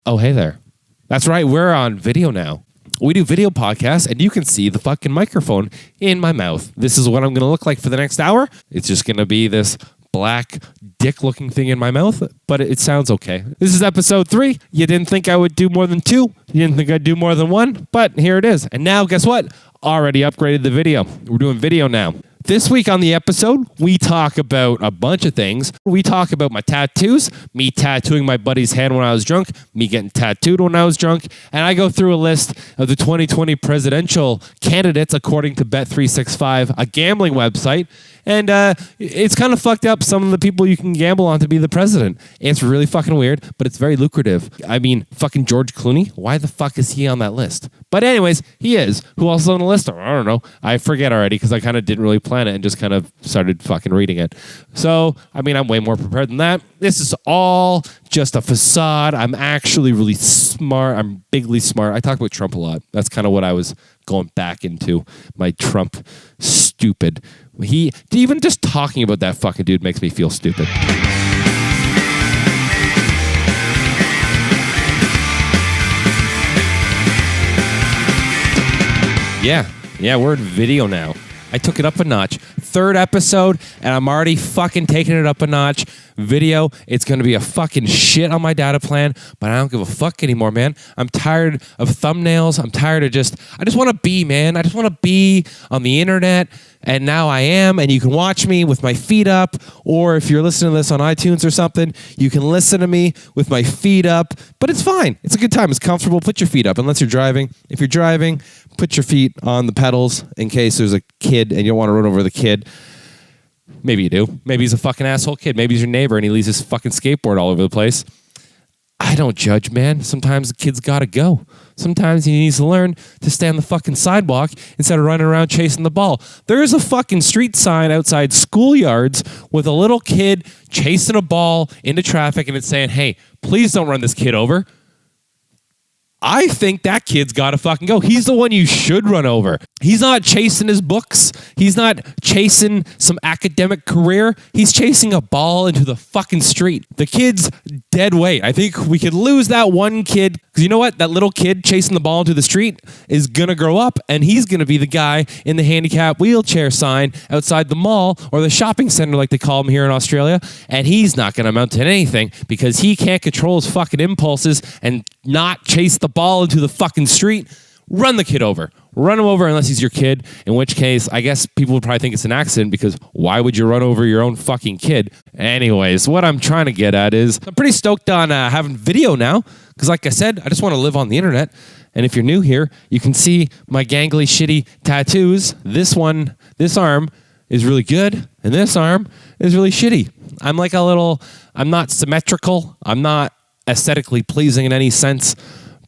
Oh, hey there. That's right. We're on video now. We do video podcasts, and you can see the fucking microphone in my mouth. This is what I'm going to look like for the next hour. It's just going to be this black dick-looking thing in my mouth, but it sounds okay. This is episode 3. You didn't think I would do more than 2. You didn't think I'd do more than 1, but here it is. And now, guess what? Already upgraded the video. We're doing video now. This week on the episode, we talk about a bunch of things. We talk about my tattoos, me tattooing my buddy's hand when I was drunk, me getting tattooed when I was drunk, and I go through a list of the 2020 presidential candidates according to Bet365, a gambling website. And it's kind of fucked up, some of the people you can gamble on to be the president. It's really fucking weird, but it's very lucrative. I mean, fucking George Clooney, why the fuck is he on that list? But anyways, he is. Who else is on the list? I don't know. I forget already because I kind of didn't really plan it and just kind of started fucking reading it. So, I mean, I'm way more prepared than that. This is all just a facade. I'm actually really smart. I'm bigly smart. I talk about Trump a lot. That's kind of what I was going back into, my Trump stupid. Even just talking about that fucking dude makes me feel stupid. Yeah, we're in video now. I took it up a notch. 3rd episode, and I'm already fucking taking it up a notch. Video, it's going to be a fucking shit on my data plan, but I don't give a fuck anymore, man. I'm tired of thumbnails. I'm tired of I just want to be, man. I just want to be on the internet, and now I am, and you can watch me with my feet up, or if you're listening to this on iTunes or something, you can listen to me with my feet up, but it's fine. It's a good time. It's comfortable. Put your feet up, unless you're driving. If you're driving, put your feet on the pedals in case there's a kid and you don't want to run over the kid. Maybe you do. Maybe he's a fucking asshole kid. Maybe he's your neighbor and he leaves his fucking skateboard all over the place. I don't judge, man. Sometimes the kid's got to go. Sometimes he needs to learn to stay on the fucking sidewalk instead of running around chasing the ball. There is a fucking street sign outside schoolyards with a little kid chasing a ball into traffic, and it's saying, hey, please don't run this kid over. I think that kid's got to fucking go. He's the one you should run over. He's not chasing his books. He's not chasing some academic career. He's chasing a ball into the fucking street. The kid's dead weight. I think we could lose that one kid. Because you know what? That little kid chasing the ball into the street is going to grow up, and he's going to be the guy in the handicap wheelchair sign outside the mall or the shopping center like they call them here in Australia. And he's not going to amount to anything because he can't control his fucking impulses and not chase the ball into the fucking street. Run the kid over. Run him over unless he's your kid, in which case I guess people would probably think it's an accident because why would you run over your own fucking kid? Anyways, what I'm trying to get at is I'm pretty stoked on having video now because like I said, I just want to live on the internet. And if you're new here, you can see my gangly shitty tattoos. This arm is really good and this arm is really shitty. I'm not symmetrical. I'm not aesthetically pleasing in any sense.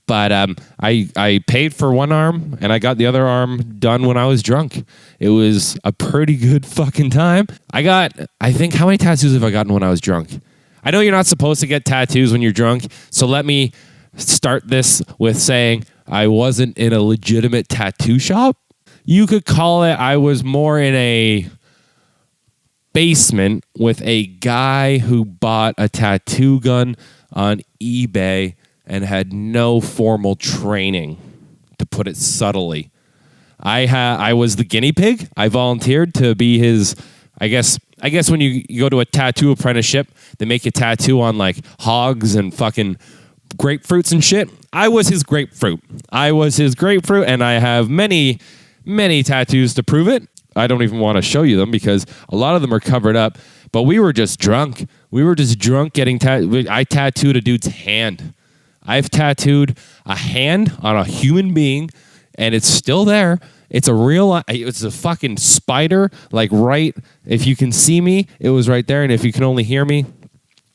But I paid for one arm, and I got the other arm done when I was drunk. It was a pretty good fucking time. I think, how many tattoos have I gotten when I was drunk? I know you're not supposed to get tattoos when you're drunk, so let me start this with saying I wasn't in a legitimate tattoo shop. You could call it, I was more in a basement with a guy who bought a tattoo gun on eBay and had no formal training, to put it subtly. I was the guinea pig. I volunteered to be his, I guess when you go to a tattoo apprenticeship, they make you tattoo on like hogs and fucking grapefruits and shit. I was his grapefruit, and I have many, many tattoos to prove it. I don't even want to show you them because a lot of them are covered up, but we were just drunk. Getting I tattooed a dude's hand. I've tattooed a hand on a human being, and it's still there. It's a fucking spider, like right, if you can see me, it was right there, and if you can only hear me,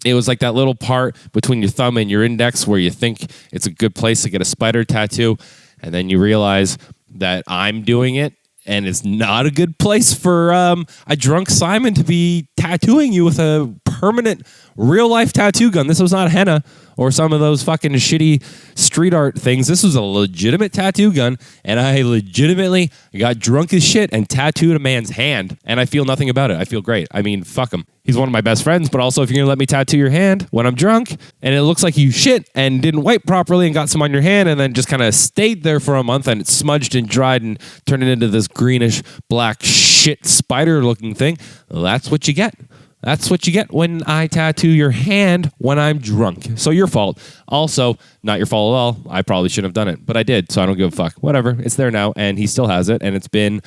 it was like that little part between your thumb and your index where you think it's a good place to get a spider tattoo, and then you realize that I'm doing it, and it's not a good place for a drunk Simon to be tattooing you with a permanent real life tattoo gun. This was not henna or some of those fucking shitty street art things. This was a legitimate tattoo gun, and I legitimately got drunk as shit and tattooed a man's hand, and I feel nothing about it. I feel great. I mean, fuck him. He's one of my best friends, but also if you're going to let me tattoo your hand when I'm drunk and it looks like you shit and didn't wipe properly and got some on your hand and then just kind of stayed there for a month and it smudged and dried and turned it into this greenish black shit spider looking thing, that's what you get. That's what you get when I tattoo your hand when I'm drunk. So your fault. Also, not your fault at all. I probably shouldn't have done it, but I did, so I don't give a fuck. Whatever. It's there now, and he still has it, and it's been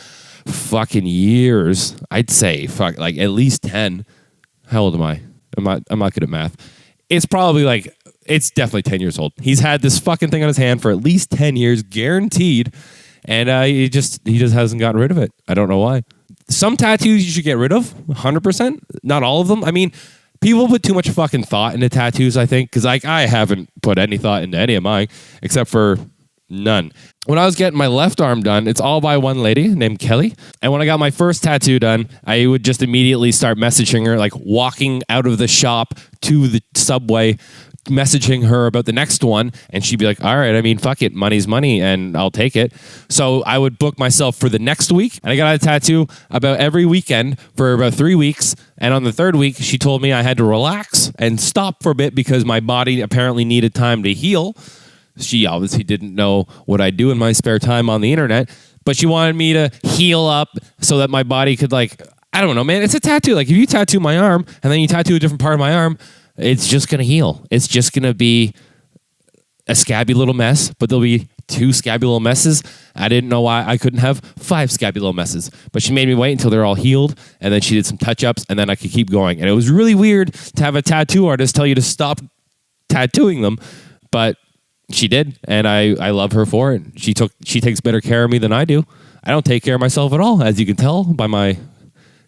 fucking years. I'd say, fuck, like at least 10. How old am I? I'm not good at math. It's probably like, it's definitely 10 years old. He's had this fucking thing on his hand for at least 10 years, guaranteed, and he just hasn't gotten rid of it. I don't know why. Some tattoos you should get rid of, 100%. Not all of them. I mean, people put too much fucking thought into tattoos, I think, because like I haven't put any thought into any of mine, except for none. When I was getting my left arm done, it's all by one lady named Kelly. And when I got my first tattoo done, I would just immediately start messaging her, like walking out of the shop to the subway, messaging her about the next one, and she'd be like, all right, I mean, fuck it, money's money, and I'll take it. So I would book myself for the next week, and I got a tattoo about every weekend for about 3 weeks, and on the third week, she told me I had to relax and stop for a bit because my body apparently needed time to heal. She obviously didn't know what I do in my spare time on the internet, but she wanted me to heal up so that my body could, like, I don't know, man, it's a tattoo. Like, if you tattoo my arm, and then you tattoo a different part of my arm, it's just going to heal. It's just going to be a scabby little mess, but there'll be 2 scabby little messes. I didn't know why I couldn't have 5 scabby little messes, but she made me wait until they're all healed, and then she did some touch-ups, and then I could keep going. And it was really weird to have a tattoo artist tell you to stop tattooing them, but she did, and I love her for it. She takes better care of me than I do. I don't take care of myself at all, as you can tell by my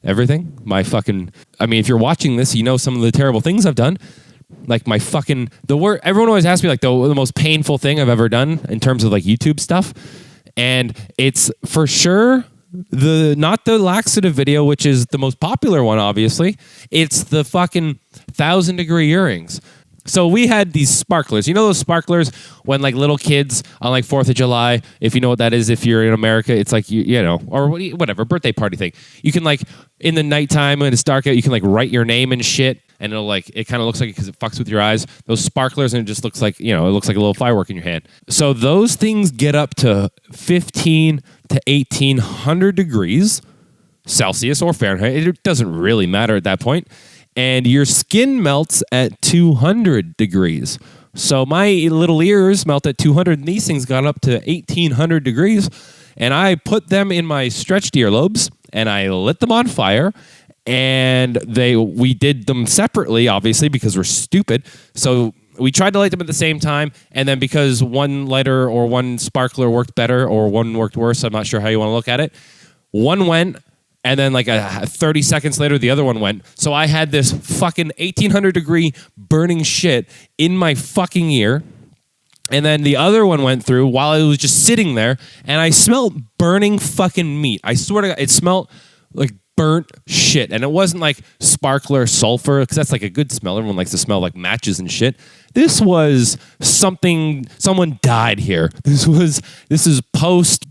everything. I mean, if you're watching this, you know some of the terrible things I've done. Like everyone always asks me like the most painful thing I've ever done in terms of like YouTube stuff. And it's for sure not the laxative video, which is the most popular one, obviously. It's the fucking 1,000-degree earrings. So we had these sparklers. You know those sparklers when like little kids on like 4th of July, if you know what that is, if you're in America, it's like, you know, or whatever, birthday party thing. You can like, in the nighttime when it's dark out, you can like write your name and shit. And it'll like, it kind of looks like it because it fucks with your eyes. Those sparklers, and it just looks like, you know, it looks like a little firework in your hand. So those things get up to 15 to 1,800 degrees Celsius or Fahrenheit. It doesn't really matter at that point. And your skin melts at 200 degrees. So my little ears melt at 200, and these things got up to 1,800 degrees. And I put them in my stretched earlobes, and I lit them on fire. And we did them separately, obviously, because we're stupid. So we tried to light them at the same time, and then because one lighter or one sparkler worked better or one worked worse, I'm not sure how you want to look at it, one went, and then like 30 seconds later, the other one went. So I had this fucking 1,800-degree burning shit in my fucking ear. And then the other one went through while I was just sitting there, and I smelled burning fucking meat. I swear to God, it smelled like burnt shit. And it wasn't like sparkler sulfur, because that's like a good smell. Everyone likes to smell like matches and shit. This was someone died here. This is post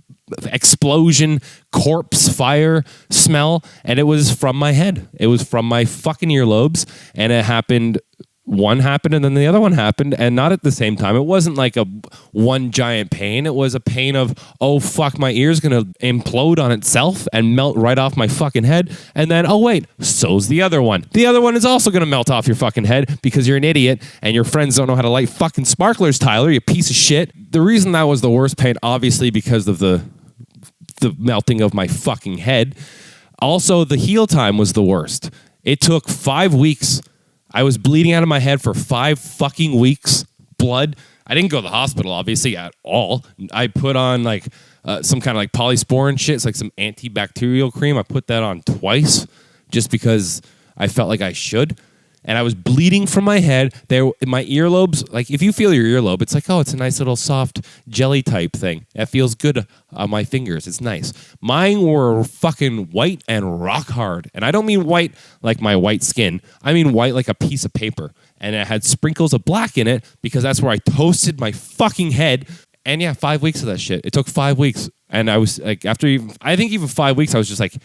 explosion, corpse fire smell, and it was from my head. It was from my fucking earlobes, and it happened. One happened, and then the other one happened, and not at the same time. It wasn't like one giant pain. It was a pain of, oh fuck, my ear's gonna implode on itself and melt right off my fucking head. And then, oh wait, so's the other one. The other one is also gonna melt off your fucking head because you're an idiot and your friends don't know how to light fucking sparklers, Tyler, you piece of shit. The reason that was the worst pain, obviously, because of the melting of my fucking head. Also, the heal time was the worst. It took 5 weeks. I was bleeding out of my head for 5 fucking weeks. Blood. I didn't go to the hospital, obviously, at all. I put on like some kind of like polysporin shit. It's like some antibacterial cream. I put that on twice just because I felt like I should. and I was bleeding from my head. My earlobes, like if you feel your earlobe, it's like, oh, it's a nice little soft jelly type thing. That feels good on my fingers. It's nice. Mine were fucking white and rock hard. And I don't mean white like my white skin. I mean white like a piece of paper. And it had sprinkles of black in it because that's where I toasted my fucking head. And yeah, 5 weeks of that shit. It took 5 weeks. And I was like, I think even 5 weeks, I was just like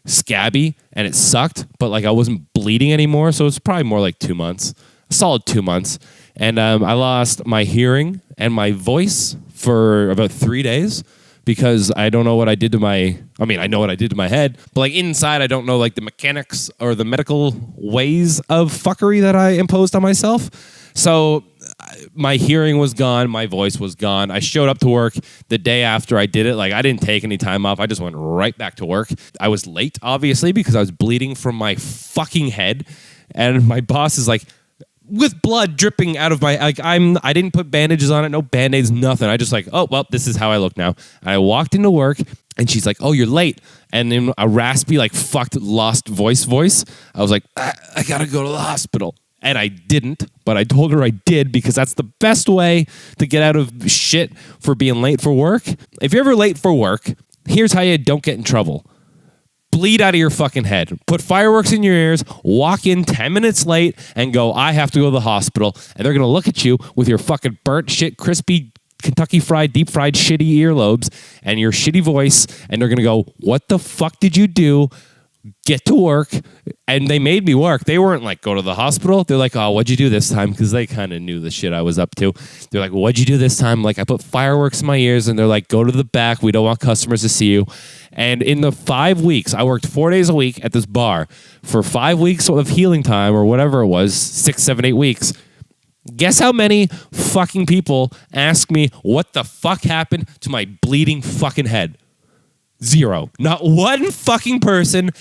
scabby and it sucked, but like I wasn't bleeding anymore. So it's probably more like 2 months, a solid 2 months. And I lost my hearing and my voice for about 3 days because I don't know what I did to I know what I did to my head, but like inside, I don't know like the mechanics or the medical ways of fuckery that I imposed on myself. So my hearing was gone. My voice was gone. I showed up to work the day after I did it. Like I didn't take any time off. I just went right back to work. I was late, obviously, because I was bleeding from my fucking head. And my boss is like, with blood dripping out of my, like I didn't put bandages on it, no Band-Aids, nothing. I just like, oh, well, this is how I look now. And I walked into work and she's like, oh, you're late. And in a raspy, like fucked, lost voice, I was like, I gotta go to the hospital. And I didn't, but I told her I did because that's the best way to get out of shit for being late for work. If you're ever late for work, here's how you don't get in trouble. Bleed out of your fucking head. Put fireworks in your ears, walk in 10 minutes late, and go, I have to go to the hospital. And they're going to look at you with your fucking burnt shit, crispy, Kentucky fried, deep fried, shitty earlobes and your shitty voice. And they're going to go, what the fuck did you do? Get to work. And they made me work. They weren't like, go to the hospital. They're like, oh, what'd you do this time? Because they kind of knew the shit I was up to. They're like, what'd you do this time? Like, I put fireworks in my ears, and they're like, go to the back. We don't want customers to see you. And in the 5 weeks, I worked 4 days a week at this bar for 5 weeks of healing time or whatever it was, 6, 7, 8 weeks. Guess how many fucking people ask me what the fuck happened to my bleeding fucking head? 0. Not one fucking person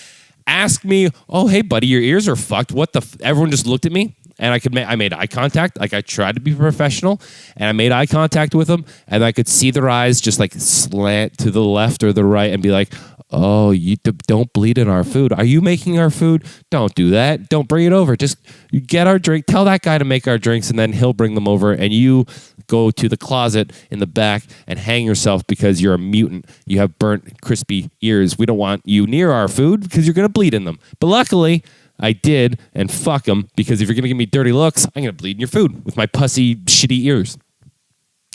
asked me, oh, hey, buddy, your ears are fucked. What the everyone just looked at me, and I made eye contact. Like, I tried to be professional, and I made eye contact with them, and I could see their eyes just, like, slant to the left or the right and be like, oh, you don't bleed in our food. Are you making our food? Don't do that. Don't bring it over. Just get our drink. Tell that guy to make our drinks, and then he'll bring them over, and you go to the closet in the back and hang yourself because you're a mutant. You have burnt, crispy ears. We don't want you near our food because you're going to bleed in them. But luckily, I did, and fuck them, because if you're going to give me dirty looks, I'm going to bleed in your food with my pussy, shitty ears.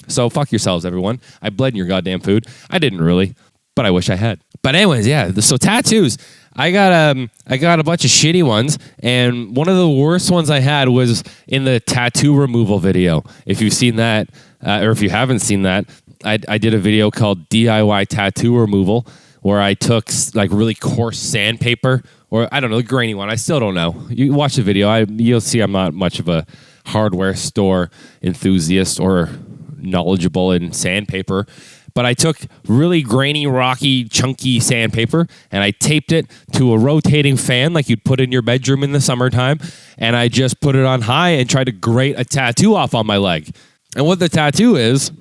So fuck yourselves, everyone. I bled in your goddamn food. I didn't really, but I wish I had. But anyways, yeah, so tattoos. I got a bunch of shitty ones, and one of the worst ones I had was in the tattoo removal video. If you've seen that, or if you haven't seen that, I did a video called DIY tattoo removal, where I took like really coarse sandpaper, or I don't know, the grainy one. I still don't know. You watch the video, you'll see I'm not much of a hardware store enthusiast or knowledgeable in sandpaper. But I took really grainy, rocky, chunky sandpaper, and I taped it to a rotating fan like you'd put in your bedroom in the summertime, and I just put it on high and tried to grate a tattoo off on my leg. And what the tattoo is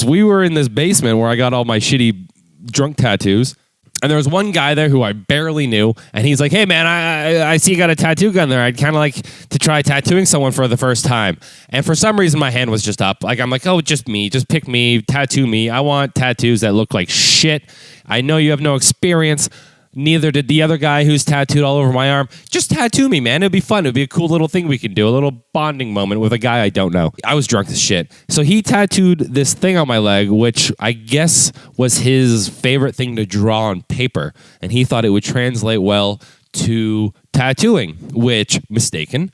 we were in this basement where I got all my shitty drunk tattoos, and there was one guy there who I barely knew, and he's like, hey, man, I see you got a tattoo gun there. I'd kind of like to try tattooing someone for the first time. And for some reason, my hand was just up. Like, I'm like, oh, just me. Just pick me. Tattoo me. I want tattoos that look like shit. I know you have no experience. Neither did the other guy who's tattooed all over my arm. Just tattoo me, man. It'd be fun. It'd be a cool little thing we could do. A little bonding moment with a guy I don't know. I was drunk as shit. So he tattooed this thing on my leg, which I guess was his favorite thing to draw on paper. And he thought it would translate well to tattooing, which, mistaken.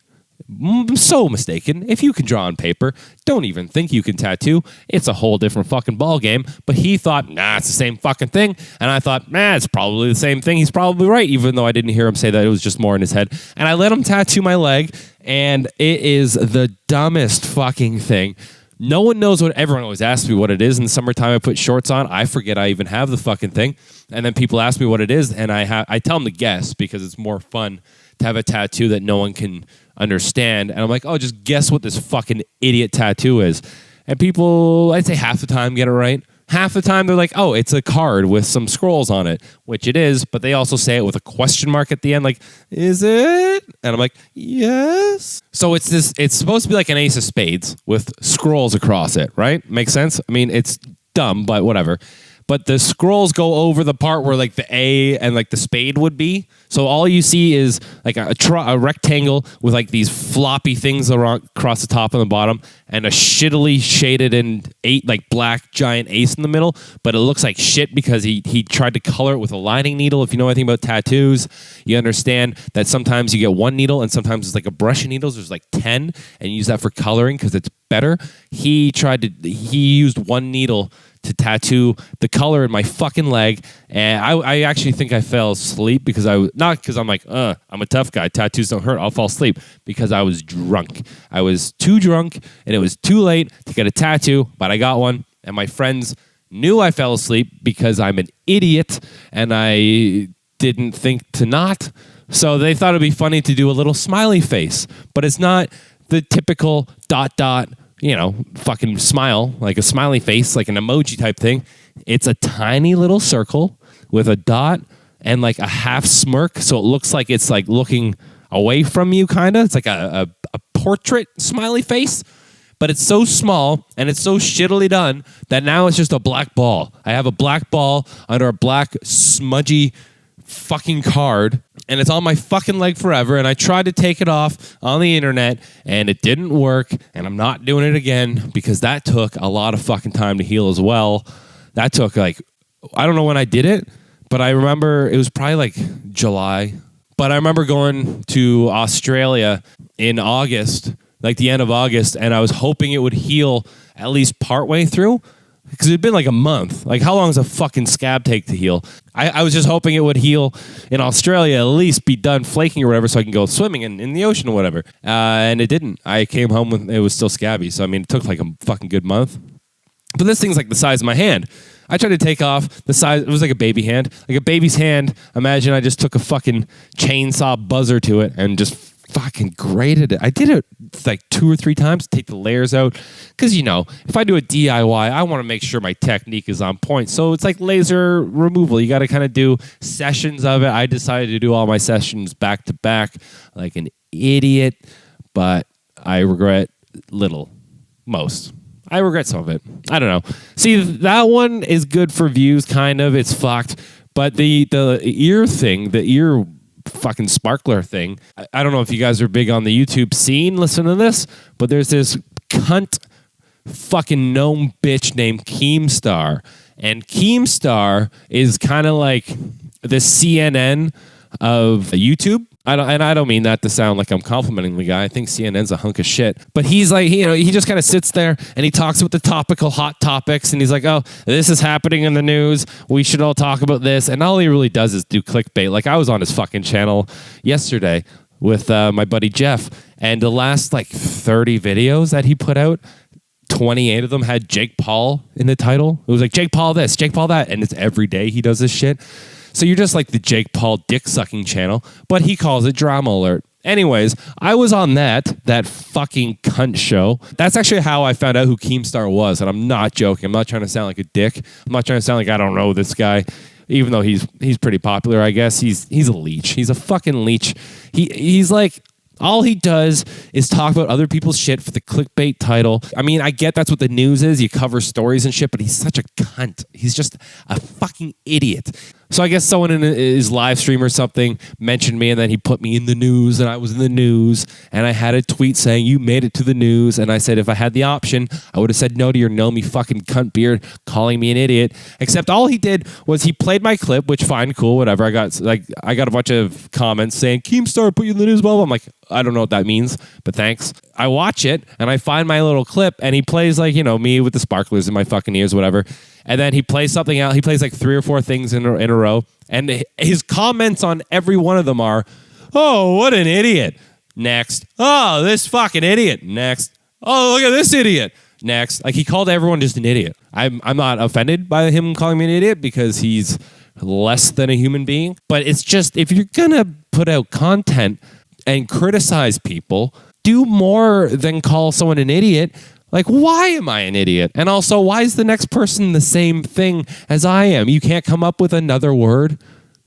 So mistaken. If you can draw on paper, don't even think you can tattoo. It's a whole different fucking ball game. But he thought, nah, it's the same fucking thing. And I thought, nah, it's probably the same thing. He's probably right, even though I didn't hear him say that. It was just more in his head. And I let him tattoo my leg, and it is the dumbest fucking thing. No one knows what. Everyone always asks me what it is. In the summertime, I put shorts on. I forget I even have the fucking thing. And then people ask me what it is, and I tell them to guess because it's more fun to have a tattoo that no one can understand. And I'm like, oh, just guess what this fucking idiot tattoo is. And people, I'd say half the time get it right. Half the time they're like, oh, it's a card with some scrolls on it, which it is, but they also say it with a question mark at the end, like, is it? And I'm like, yes. So it's supposed to be like an ace of spades with scrolls across it, right? Makes sense? I mean, it's dumb, but whatever. But the scrolls go over the part where like the A and like the spade would be. So all you see is like a rectangle with like these floppy things across the top and the bottom, and a shittily shaded and like black giant ace in the middle. But it looks like shit because he tried to color it with a lining needle. If you know anything about tattoos, you understand that sometimes you get one needle and sometimes it's like a brush of needles. There's like 10, and you use that for coloring because it's better. He used one needle to tattoo the color in my fucking leg, and I actually think I fell asleep because not because I'm like, I'm a tough guy, tattoos don't hurt, I'll fall asleep, because I was drunk. I was too drunk, and it was too late to get a tattoo, but I got one, and my friends knew I fell asleep because I'm an idiot, and I didn't think to not, so they thought it'd be funny to do a little smiley face, but it's not the typical ... fucking smile, like a smiley face, like an emoji type thing. It's a tiny little circle with a dot and like a half smirk. So it looks like it's like looking away from you, kind of. It's like a portrait smiley face, but it's so small and it's so shittily done that now it's just a black ball. I have a black ball under a black smudgy fucking card, and it's on my fucking leg forever, and I tried to take it off on the internet and it didn't work, and I'm not doing it again because that took a lot of fucking time to heal as well. That took like, I don't know when I did it, but I remember it was probably like July, but I remember going to Australia in August, like the end of August, and I was hoping it would heal at least partway through. Because it'd been like a month. Like, how long does a fucking scab take to heal? I was just hoping it would heal in Australia, at least be done flaking or whatever, so I can go swimming in the ocean or whatever. And it didn't. I came home with it was still scabby. So, I mean, it took like a fucking good month. But this thing's like the size of my hand. I tried to take off the size. It was like a baby hand. Like a baby's hand. Imagine I just took a fucking chainsaw buzzer to it and just fucking grated it. I did it like 2 or 3 times to take the layers out, because if I do a DIY, I want to make sure my technique is on point. So it's like laser removal. You got to kind of do sessions of it. I decided to do all my sessions back to back like an idiot, but I regret most. I regret some of it. I don't know. See, that one is good for views, kind of. It's fucked. But the ear thing, the ear fucking sparkler thing, I don't know if you guys are big on the YouTube scene, listen to this, but there's this cunt fucking gnome bitch named Keemstar, and Keemstar is kind of like the CNN of YouTube. I don't mean that to sound like I'm complimenting the guy. I think CNN's a hunk of shit. But he's like, he just kind of sits there and he talks about the topical hot topics, and he's like, oh, this is happening in the news. We should all talk about this. And all he really does is do clickbait. Like, I was on his fucking channel yesterday with my buddy Jeff, and the last like 30 videos that he put out, 28 of them had Jake Paul in the title. It was like Jake Paul this, Jake Paul that, and it's every day he does this shit. So you're just like the Jake Paul dick-sucking channel, but he calls it Drama Alert. Anyways, I was on that fucking cunt show. That's actually how I found out who Keemstar was, and I'm not joking. I'm not trying to sound like a dick. I'm not trying to sound like I don't know this guy, even though he's pretty popular, I guess. He's a leech. He's a fucking leech. He's like, all he does is talk about other people's shit for the clickbait title. I mean, I get that's what the news is. You cover stories and shit, but he's such a cunt. He's just a fucking idiot. So I guess someone in his live stream or something mentioned me, and then he put me in the news, and I was in the news, and I had a tweet saying, you made it to the news, and I said if I had the option, I would have said no to your know me fucking cunt beard calling me an idiot, except all he did was he played my clip, which fine, cool, whatever. I got a bunch of comments saying, Keemstar put you in the news, blah, blah. I'm like, I don't know what that means, but thanks. I watch it, and I find my little clip, and he plays like, me with the sparklers in my fucking ears, whatever. And then he plays something out. He plays like 3 or 4 things in a row. And his comments on every one of them are, oh, what an idiot. Next. Oh, this fucking idiot. Next. Oh, look at this idiot. Next. Like, he called everyone just an idiot. I'm not offended by him calling me an idiot because he's less than a human being. But it's just, if you're going to put out content and criticize people, do more than call someone an idiot. Like, why am I an idiot? And also, why is the next person the same thing as I am? You can't come up with another word?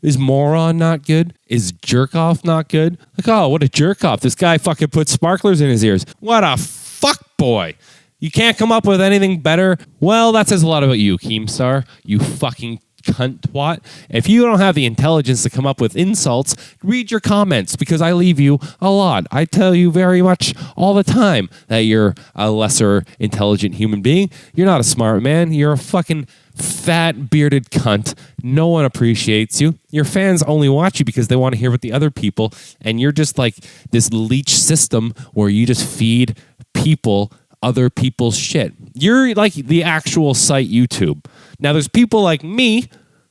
Is moron not good? Is jerk off not good? Like, oh, what a jerk off. This guy fucking put sparklers in his ears. What a fuck boy. You can't come up with anything better? Well, that says a lot about you, Keemstar. You fucking cunt twat. If you don't have the intelligence to come up with insults, read your comments, because I leave you a lot. I tell you very much all the time that you're a lesser intelligent human being. You're not a smart man. You're a fucking fat bearded cunt. No one appreciates you. Your fans only watch you because they want to hear what the other people, and you're just like this leech system where you just feed people other people's shit. You're like the actual site YouTube. Now, there's people like me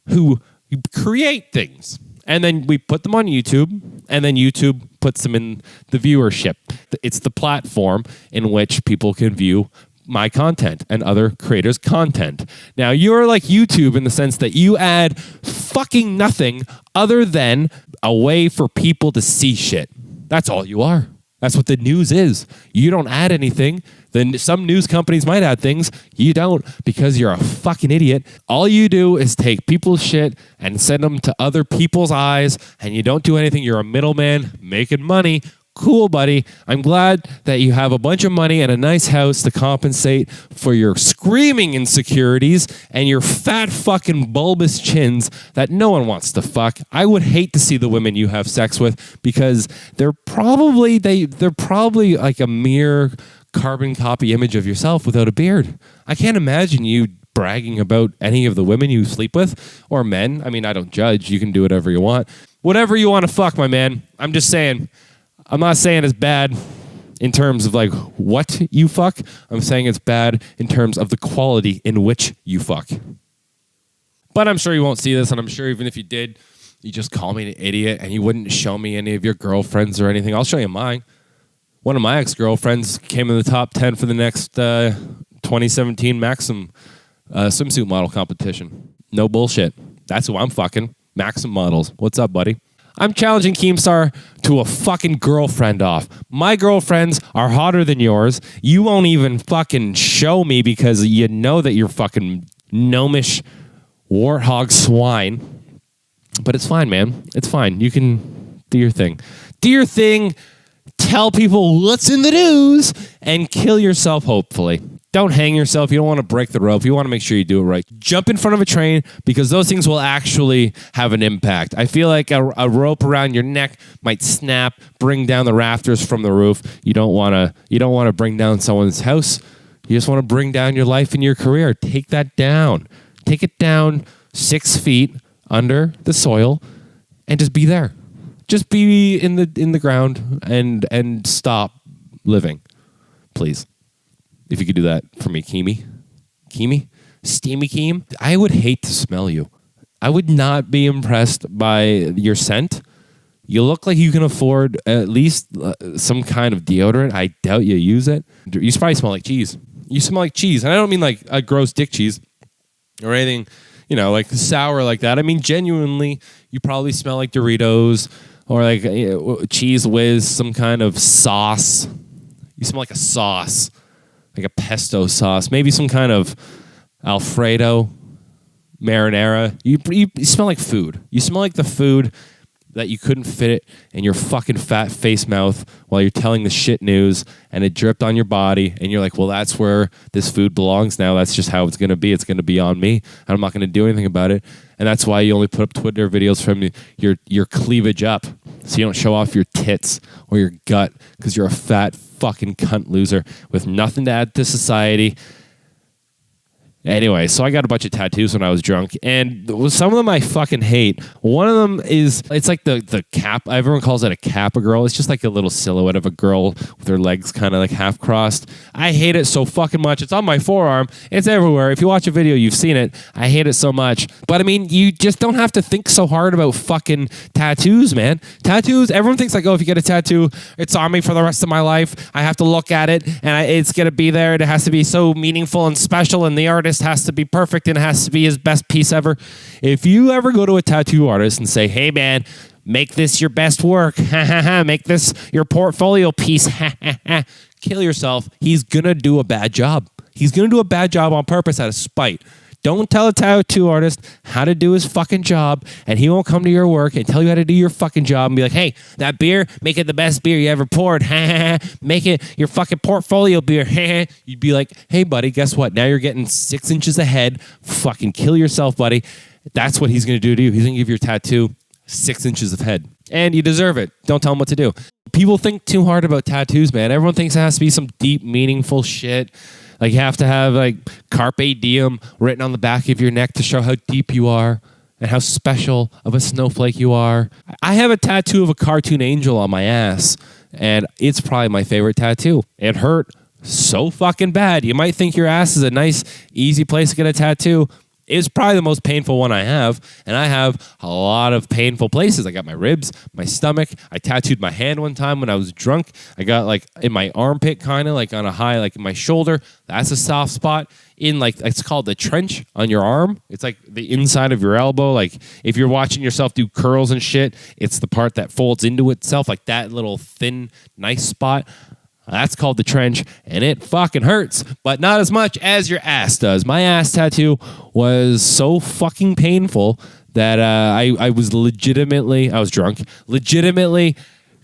who create things, and then we put them on YouTube, and then YouTube puts them in the viewership. It's the platform in which people can view my content and other creators' content. Now, you're like YouTube in the sense that you add fucking nothing other than a way for people to see shit. That's all you are. That's what the news is. You don't add anything. Then some news companies might add things. You don't, because you're a fucking idiot. All you do is take people's shit and send them to other people's eyes, and you don't do anything. You're a middleman making money. Cool, buddy. I'm glad that you have a bunch of money and a nice house to compensate for your screaming insecurities and your fat fucking bulbous chins that no one wants to fuck. I would hate to see the women you have sex with, because they're probably like a mere carbon copy image of yourself without a beard. I can't imagine you bragging about any of the women you sleep with, or men. I mean, I don't judge. You can do whatever you want. Whatever you want to fuck, my man. I'm just saying. I'm not saying it's bad in terms of like what you fuck. I'm saying it's bad in terms of the quality in which you fuck. But I'm sure you won't see this, and I'm sure even if you did, you just call me an idiot and you wouldn't show me any of your girlfriends or anything. I'll show you mine. One of my ex-girlfriends came in the top 10 for the next 2017 Maxim swimsuit model competition. No bullshit. That's who I'm fucking. Maxim models. What's up, buddy? I'm challenging Keemstar to a fucking girlfriend off. My girlfriends are hotter than yours. You won't even fucking show me because you know that you're fucking gnomish warthog swine. But it's fine, man. It's fine. You can do your thing. Do your thing. Tell people what's in the news and kill yourself, hopefully. Don't hang yourself. You don't want to break the rope. You want to make sure you do it right. Jump in front of a train, because those things will actually have an impact. I feel like a rope around your neck might snap, bring down the rafters from the roof. You don't want to bring down someone's house. You just want to bring down your life and your career. Take that down. Take it down 6 feet under the soil and just be there. Just be in the ground and stop living, please. If you could do that for me, Keemy, Steamy Keem. I would hate to smell you. I would not be impressed by your scent. You look like you can afford at least some kind of deodorant. I doubt you use it. You probably smell like cheese. You smell like cheese. And I don't mean like a gross dick cheese or anything, like sour like that. I mean, genuinely, you probably smell like Doritos or like Cheese Whiz, some kind of sauce. You smell like a sauce. Like a pesto sauce, maybe some kind of Alfredo, marinara. You smell like food. You smell like the food that you couldn't fit it in your fucking fat face mouth while you're telling the shit news, and it dripped on your body, and you're like, well, that's where this food belongs now. That's just how it's going to be. It's going to be on me, and I'm not going to do anything about it. And that's why you only put up Twitter videos from your cleavage up, so you don't show off your tits or your gut, because you're a fat fucking cunt loser with nothing to add to society. Anyway, so I got a bunch of tattoos when I was drunk, and some of them I fucking hate. One of them is, it's like the cap. Everyone calls it a Kappa girl. It's just like a little silhouette of a girl with her legs kind of like half crossed. I hate it so fucking much. It's on my forearm. It's everywhere. If you watch a video, you've seen it. I hate it so much. But I mean, you just don't have to think so hard about fucking tattoos, man. Tattoos, everyone thinks like, oh, if you get a tattoo, it's on me for the rest of my life. I have to look at it, and it's going to be there. It has to be so meaningful and special, and the artist has to be perfect, and it has to be his best piece ever. If you ever go to a tattoo artist and say, hey man, make this your best work, make this your portfolio piece, kill yourself. He's going to do a bad job. He's going to do a bad job on purpose out of spite. Don't tell a tattoo artist how to do his fucking job, and he won't come to your work and tell you how to do your fucking job and be like, hey, that beer, make it the best beer you ever poured. Make it your fucking portfolio beer. You'd be like, hey, buddy, guess what? Now you're getting 6 inches ahead. Fucking kill yourself, buddy. That's what he's going to do to you. He's going to give your tattoo 6 inches of head. And you deserve it. Don't tell him what to do. People think too hard about tattoos, man. Everyone thinks it has to be some deep, meaningful shit. Like you have to have like carpe diem written on the back of your neck to show how deep you are and how special of a snowflake you are. I have a tattoo of a cartoon angel on my ass, and it's probably my favorite tattoo. It hurt so fucking bad. You might think your ass is a nice, easy place to get a tattoo. It's probably the most painful one I have, and I have a lot of painful places. I got my ribs, my stomach. I tattooed my hand one time when I was drunk. I got like in my armpit, kind of like on a high, like in my shoulder. That's a soft spot. In like, it's called the trench on your arm. It's like the inside of your elbow. Like if you're watching yourself do curls and shit, it's the part that folds into itself, like that little thin, nice spot. That's called the trench, and it fucking hurts, but not as much as your ass does. My ass tattoo was so fucking painful that I was drunk, legitimately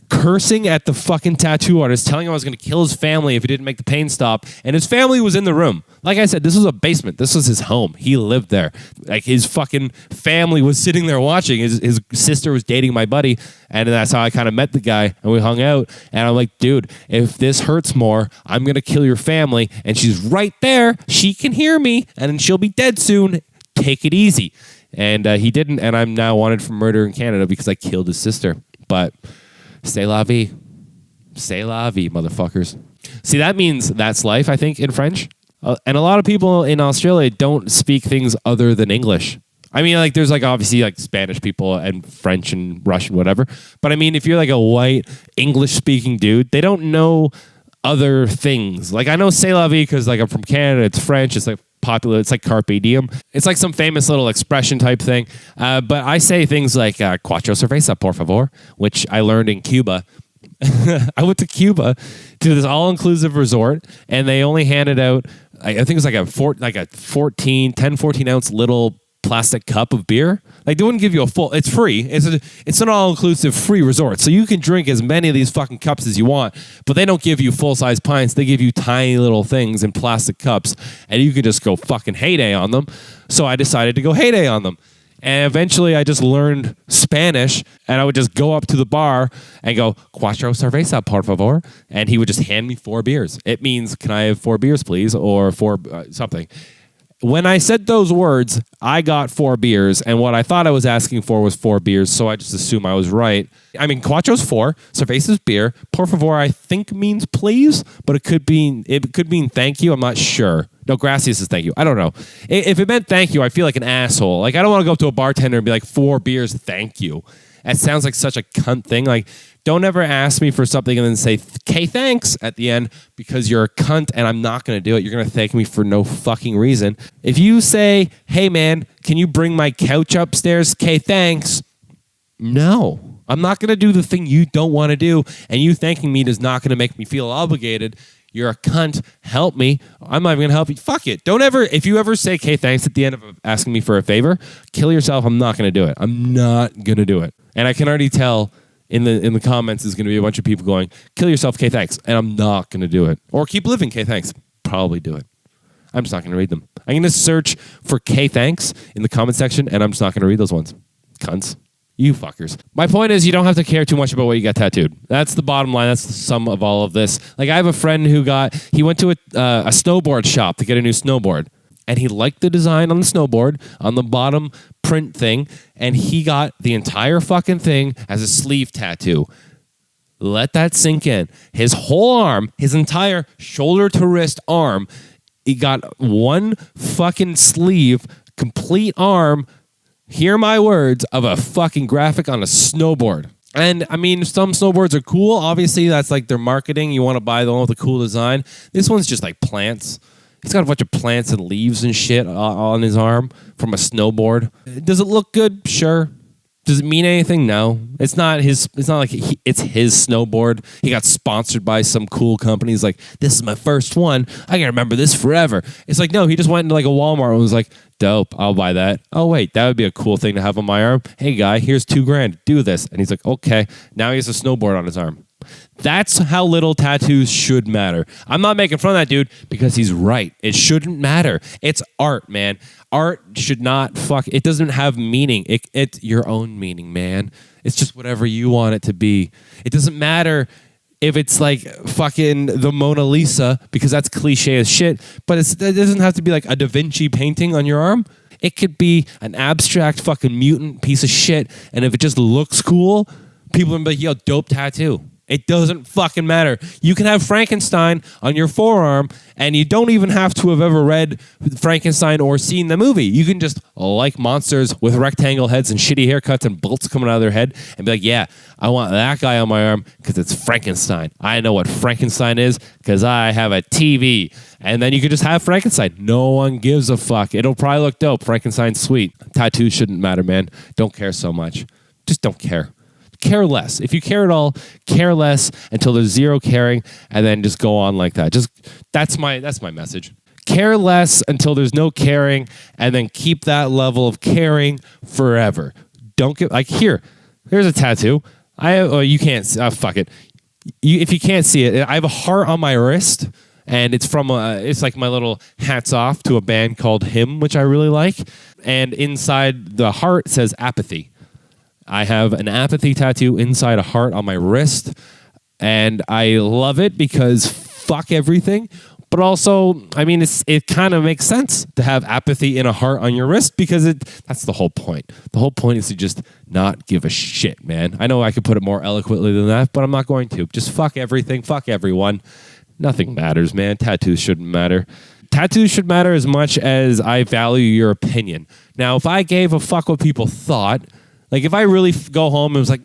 cursing at the fucking tattoo artist, telling him I was going to kill his family if he didn't make the pain stop, and his family was in the room. Like I said, this was a basement. This was his home. He lived there. Like his fucking family was sitting there watching. His sister was dating my buddy, and that's how I kind of met the guy, and we hung out, and I'm like, dude, if this hurts more, I'm going to kill your family, and she's right there. She can hear me, and she'll be dead soon. Take it easy. And he didn't, and I'm now wanted for murder in Canada because I killed his sister. But c'est la vie. C'est la vie, motherfuckers. See, that means that's life, I think, in French. And a lot of people in Australia don't speak things other than English. I mean, like, there's, like, obviously, like, Spanish people and French and Russian, whatever. But, I mean, if you're, like, a white, English-speaking dude, they don't know other things. Like, I know c'est la vie because, like, I'm from Canada. It's French. It's, like, popular. It's like carpe diem. It's like some famous little expression type thing. But I say things like cuatro cerveza, por favor, which I learned in Cuba. I went to Cuba to this all-inclusive resort, and they only handed out, I think it was like a 14 ounce little plastic cup of beer. Like, they wouldn't give you a full, it's free. It's an all-inclusive free resort. So you can drink as many of these fucking cups as you want, but they don't give you full-size pints. They give you tiny little things in plastic cups, and you can just go fucking heyday on them. So I decided to go heyday on them. And eventually I just learned Spanish, and I would just go up to the bar and go, cuatro cerveza, por favor. And he would just hand me 4 beers. It means, can I have 4 beers, please? Or 4 something. When I said those words, I got 4 beers, and what I thought I was asking for was 4 beers, so I just assumed I was right. I mean, cuatro's 4, cerveza's beer, por favor I think means please, but it could mean thank you, I'm not sure. No, gracias is thank you. I don't know. If it meant thank you, I feel like an asshole. Like, I don't want to go up to a bartender and be like, 4 beers, thank you. That sounds like such a cunt thing. Like, don't ever ask me for something and then say, okay, thanks at the end, because you're a cunt and I'm not going to do it. You're going to thank me for no fucking reason. If you say, hey, man, can you bring my couch upstairs? Okay, thanks. No, I'm not going to do the thing you don't want to do, and you thanking me is not going to make me feel obligated. You're a cunt. Help me. I'm not even going to help you. Fuck it. Don't ever, if you ever say, okay, thanks at the end of asking me for a favor, kill yourself. I'm not going to do it. I'm not going to do it. And I can already tell in the comments is going to be a bunch of people going, kill yourself, okay, thanks. And I'm not going to do it. Or keep living, okay, thanks. Probably do it. I'm just not going to read them. I'm going to search for okay, thanks in the comment section, and I'm just not going to read those ones. Cunts. You fuckers. My point is, you don't have to care too much about what you got tattooed. That's the bottom line. That's the sum of all of this. Like, I have a friend who went to a snowboard shop to get a new snowboard. And he liked the design on the snowboard, on the bottom print thing, and he got the entire fucking thing as a sleeve tattoo. Let that sink in. His whole arm, his entire shoulder to wrist arm, he got one fucking sleeve, complete arm, hear my words, of a fucking graphic on a snowboard. And, I mean, some snowboards are cool. Obviously, that's like their marketing. You want to buy the one with a cool design. This one's just like plants. He's got a bunch of plants and leaves and shit on his arm from a snowboard. Does it look good? Sure. Does it mean anything? No. It's not his. It's not like it's his snowboard. He got sponsored by some cool company. He's like, this is my first one. I can remember this forever. It's like, no, he just went into like a Walmart and was like, dope, I'll buy that. Oh, wait, that would be a cool thing to have on my arm. Hey, guy, here's $2,000. Do this. And he's like, okay. Now he has a snowboard on his arm. That's how little tattoos should matter. I'm not making fun of that dude because he's right. It shouldn't matter. It's art, man. Art should not it doesn't have meaning. It's your own meaning, man. It's just whatever you want it to be. It doesn't matter if it's like fucking the Mona Lisa, because that's cliche as shit, but it doesn't have to be like a Da Vinci painting on your arm. It could be an abstract fucking mutant piece of shit, and if it just looks cool, people are gonna be like, yo, dope tattoo. It doesn't fucking matter. You can have Frankenstein on your forearm, and you don't even have to have ever read Frankenstein or seen the movie. You can just like monsters with rectangle heads and shitty haircuts and bolts coming out of their head and be like, yeah, I want that guy on my arm because it's Frankenstein. I know what Frankenstein is because I have a TV. And then you could just have Frankenstein. No one gives a fuck. It'll probably look dope. Frankenstein's sweet. Tattoos shouldn't matter, man. Don't care so much. Just don't care. Care less. If you care at all, care less until there's zero caring, and then just go on like that. Just that's my message. Care less until there's no caring, and then keep that level of caring forever. Don't get like here's a tattoo. You can't fuck it. If you can't see it, I have a heart on my wrist, and it's from it's like my little hats off to a band called Him, which I really like. And inside the heart says apathy. I have an apathy tattoo inside a heart on my wrist, and I love it because fuck everything. But also, I mean, it kind of makes sense to have apathy in a heart on your wrist because that's the whole point. The whole point is to just not give a shit, man. I know I could put it more eloquently than that, but I'm not going to. Just fuck everything, fuck everyone. Nothing matters, man. Tattoos shouldn't matter. Tattoos should matter as much as I value your opinion. Now, if I gave a fuck what people thought, like if I really go home and was like,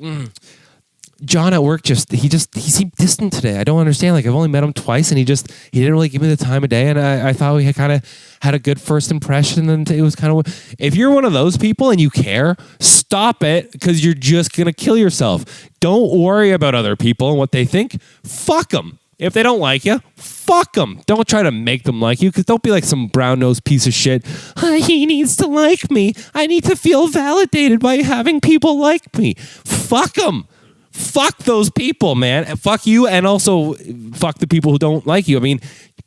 John at work he seemed distant today. I don't understand. Like I've only met him twice, and he didn't really give me the time of day, and I thought we had kind of had a good first impression, and it was kind of. If you're one of those people and you care, stop it because you're just gonna kill yourself. Don't worry about other people and what they think. Fuck them. If they don't like you, fuck them. Don't try to make them like you, because don't be like some brown-nosed piece of shit. He needs to like me. I need to feel validated by having people like me. Fuck them. Fuck those people, man. And fuck you, and also fuck the people who don't like you. I mean,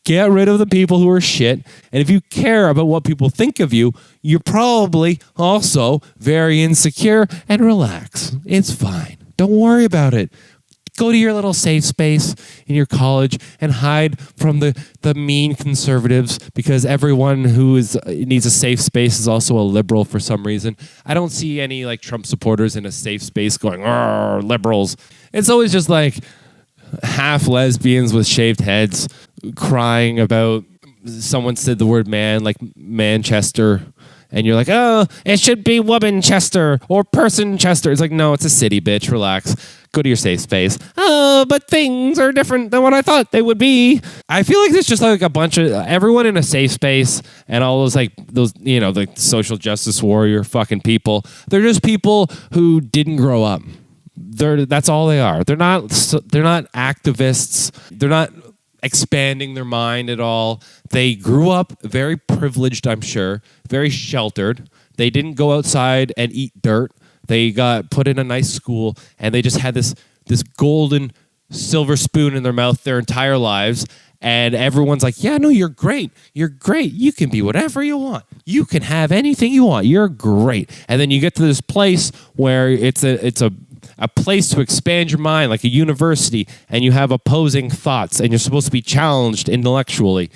get rid of the people who are shit. And if you care about what people think of you, you're probably also very insecure, and relax. It's fine. Don't worry about it. Go to your little safe space in your college and hide from the mean conservatives, because everyone who needs a safe space is also a liberal for some reason. I don't see any like Trump supporters in a safe space going, liberals. It's always just like half lesbians with shaved heads crying about someone said the word man, like Manchester. And you're like, oh, it should be Womanchester or Personchester. It's like, no, it's a city, bitch. Relax. Go to your safe space. Oh, but things are different than what I thought they would be. I feel like there's just like a bunch of everyone in a safe space, and all those like social justice warrior fucking people. They're just people who didn't grow up. That's all they are. They're not activists. They're not expanding their mind at all. They grew up very privileged, I'm sure, very sheltered. They didn't go outside and eat dirt. They got put in a nice school, and they just had this golden silver spoon in their mouth their entire lives. And everyone's like, yeah, no, you're great. You're great. You can be whatever you want. You can have anything you want. You're great. And then you get to this place where it's a place to expand your mind, like a university, and you have opposing thoughts, and you're supposed to be challenged intellectually.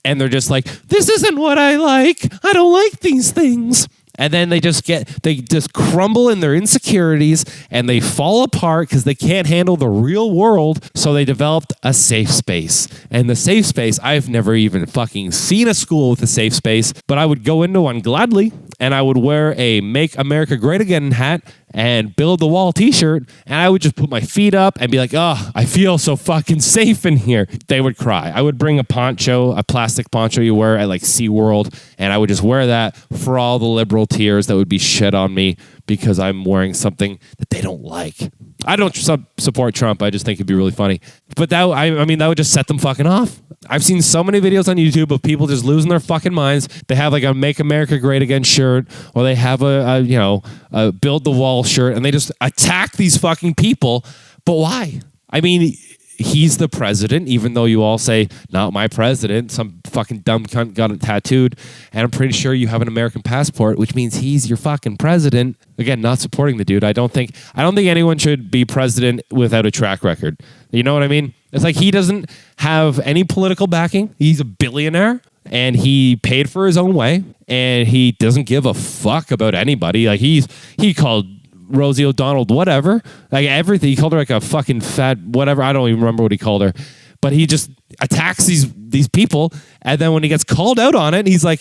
And they're just like, this isn't what I like. I don't like these things. And then they just crumble in their insecurities, and they fall apart because they can't handle the real world. So they developed a safe space. And the safe space, I've never even fucking seen a school with a safe space, but I would go into one gladly, and I would wear a Make America Great Again hat and Build the Wall t-shirt, and I would just put my feet up and be like, oh, I feel so fucking safe in here. They would cry. I would bring a poncho, a plastic poncho you wear at like SeaWorld, and I would just wear that for all the liberal tears that would be shed on me because I'm wearing something that they don't like. I don't support Trump. I just think it'd be really funny. But that would just set them fucking off. I've seen so many videos on YouTube of people just losing their fucking minds. They have like a Make America Great Again shirt, or they have a Build the Wall shirt, and they just attack these fucking people. But why? I mean, he's the president, even though you all say, not my president. Some fucking dumb cunt got it tattooed. And I'm pretty sure you have an American passport, which means he's your fucking president. Again, not supporting the dude. I don't think anyone should be president without a track record. You know what I mean? It's like he doesn't have any political backing. He's a billionaire, and he paid for his own way, and he doesn't give a fuck about anybody. Like he called Rosie O'Donnell whatever, like everything. He called her like a fucking fat whatever. I don't even remember what he called her, but he just attacks these people, and then when he gets called out on it, he's like,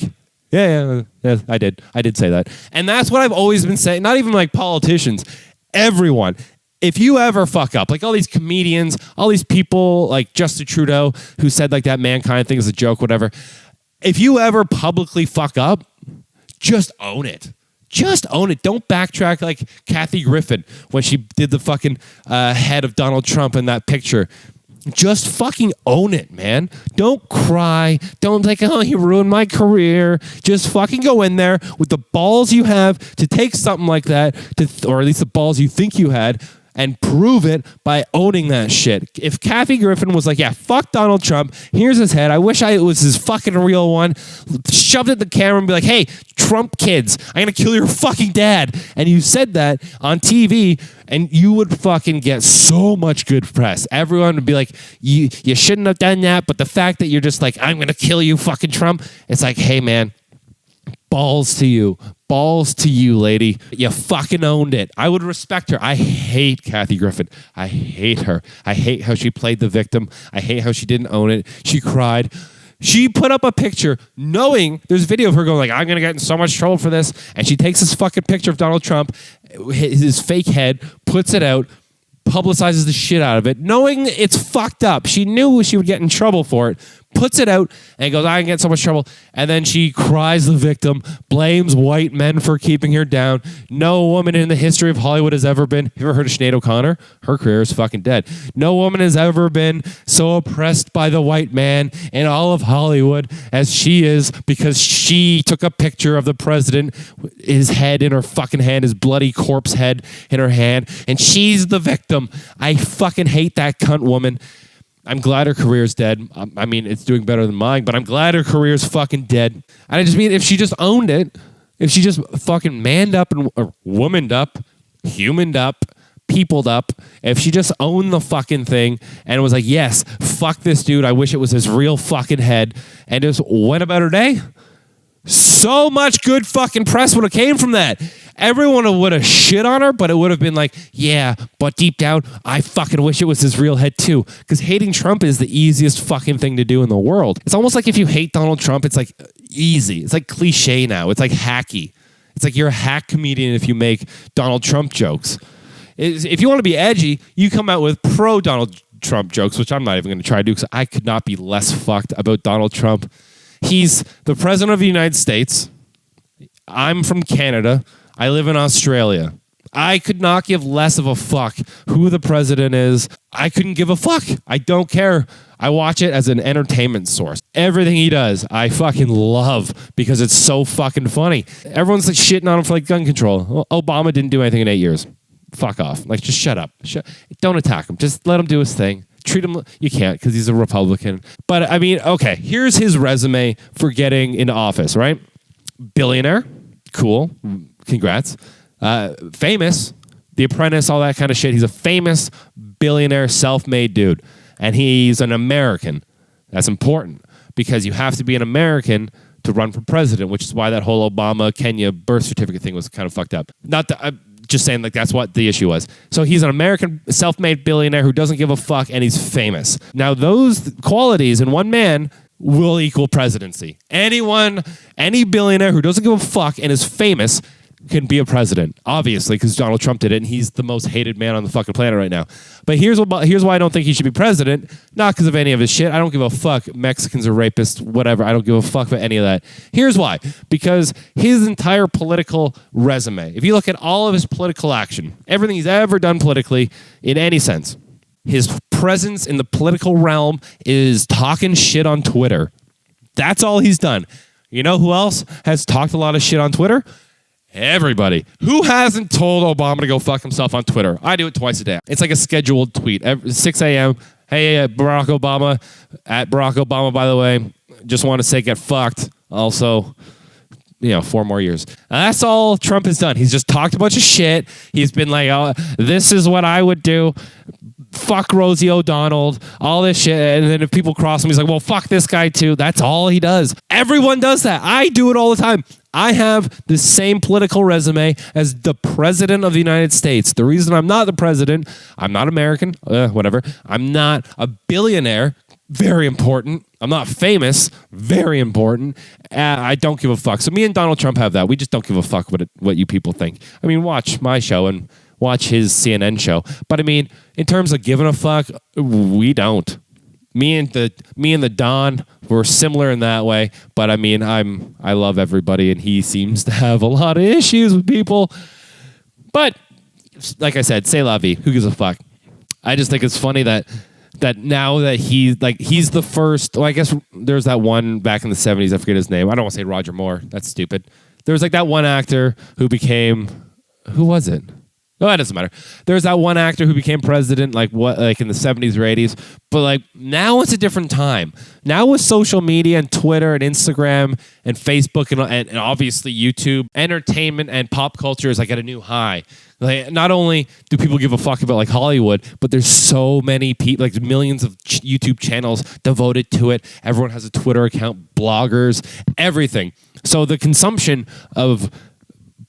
yeah, I did say that. And that's what I've always been saying. Not even like politicians, everyone. If you ever fuck up, like all these comedians, all these people like Justin Trudeau who said like that mankind thing is a joke, whatever. If you ever publicly fuck up, just own it. Just own it. Don't backtrack like Kathy Griffin when she did the fucking head of Donald Trump in that picture. Just fucking own it, man. Don't cry. Don't think, oh, he ruined my career. Just fucking go in there with the balls you have to take something like that, or at least the balls you think you had, and prove it by owning that shit. If Kathy Griffin was like, yeah, fuck Donald Trump, here's his head, I wish it was his fucking real one, shoved it in the camera and be like, hey, Trump kids, I'm gonna kill your fucking dad. And you said that on TV, and you would fucking get so much good press. Everyone would be like, you shouldn't have done that, but the fact that you're just like, I'm gonna kill you, fucking Trump, it's like, hey, man, balls to you. Balls to you, lady. You fucking owned it. I would respect her. I hate Kathy Griffin. I hate her. I hate how she played the victim. I hate how she didn't own it. She cried. She put up a picture knowing there's a video of her going like, I'm going to get in so much trouble for this. And she takes this fucking picture of Donald Trump, his fake head, puts it out, publicizes the shit out of it, knowing it's fucked up. She knew she would get in trouble for it, puts it out, and goes, I can get so much trouble. And then she cries the victim, blames white men for keeping her down. No woman in the history of Hollywood has ever been, you ever heard of Sinead O'Connor? Her career is fucking dead. No woman has ever been so oppressed by the white man in all of Hollywood as she is, because she took a picture of the president, his head in her fucking hand, his bloody corpse head in her hand, and she's the victim. I fucking hate that cunt woman. I'm glad her career's dead. I mean, it's doing better than mine, but I'm glad her career's fucking dead. And I just mean, if she just owned it, if she just fucking manned up and womaned up, humaned up, peopled up, if she just owned the fucking thing and was like, yes, fuck this dude, I wish it was his real fucking head, and just went about her day, so much good fucking press would have came from that. Everyone would have shit on her, but it would have been like, yeah, but deep down, I fucking wish it was his real head too. Because hating Trump is the easiest fucking thing to do in the world. It's almost like if you hate Donald Trump, it's like easy. It's like cliche now. It's like hacky. It's like you're a hack comedian if you make Donald Trump jokes. If you want to be edgy, you come out with pro Donald Trump jokes, which I'm not even going to try to do because I could not be less fucked about Donald Trump. He's the president of the United States. I'm from Canada. I live in Australia. I could not give less of a fuck who the president is. I couldn't give a fuck. I don't care. I watch it as an entertainment source. Everything he does, I fucking love because it's so fucking funny. Everyone's like shitting on him for like gun control. Well, Obama didn't do anything in 8 years. Fuck off. Like, just shut up. Don't attack him. Just let him do his thing. Treat him. You can't because he's a Republican. But I mean, okay, here's his resume for getting into office, right? Billionaire. Cool. Congrats. Famous. The Apprentice, all that kind of shit. He's a famous billionaire, self-made dude. And he's an American. That's important because you have to be an American to run for president, which is why that whole Obama, Kenya birth certificate thing was kind of fucked up. Not that I'm just saying like that's what the issue was. So he's an American self-made billionaire who doesn't give a fuck and he's famous. Now those qualities in one man will equal presidency. Any billionaire who doesn't give a fuck and is famous can be a president, obviously, because Donald Trump did it, and he's the most hated man on the fucking planet right now. But here's why I don't think he should be president, not because of any of his shit. I don't give a fuck. Mexicans are rapists, whatever. I don't give a fuck about any of that. Here's why. Because his entire political resume, if you look at all of his political action, everything he's ever done politically, in any sense, his presence in the political realm is talking shit on Twitter. That's all he's done. You know who else has talked a lot of shit on Twitter? Everybody. Who hasn't told Obama to go fuck himself on Twitter? I do it twice a day. It's like a scheduled tweet. 6 a.m. Hey, Barack Obama. At Barack Obama, by the way. Just want to say get fucked. Also, 4 more years. That's all Trump has done. He's just talked a bunch of shit. He's been like, oh, this is what I would do. Fuck Rosie O'Donnell. All this shit. And then if people cross him, he's like, well, fuck this guy too. That's all he does. Everyone does that. I do it all the time. I have the same political resume as the president of the United States. The reason I'm not the president, I'm not American, whatever. I'm not a billionaire, very important. I'm not famous, very important. I don't give a fuck. So me and Donald Trump have that. We just don't give a fuck what you people think. I mean, watch my show and watch his CNN show. But I mean, in terms of giving a fuck, we don't. Me and the Don were similar in that way, but I mean, I love everybody, and he seems to have a lot of issues with people. But like I said, c'est la vie. Who gives a fuck? I just think it's funny that now that he's the first. Well, I guess there's that one back in the 70s. I forget his name. I don't want to say Roger Moore. That's stupid. There was like that one actor who became. Who was it? Oh, that doesn't matter. There's that one actor who became president like in the 70s or 80s. But like now it's a different time. Now with social media and Twitter and Instagram and Facebook and obviously YouTube, entertainment and pop culture is like at a new high. Like, not only do people give a fuck about like Hollywood, but there's so many people, like millions of YouTube channels devoted to it. Everyone has a Twitter account, bloggers, everything. So the consumption of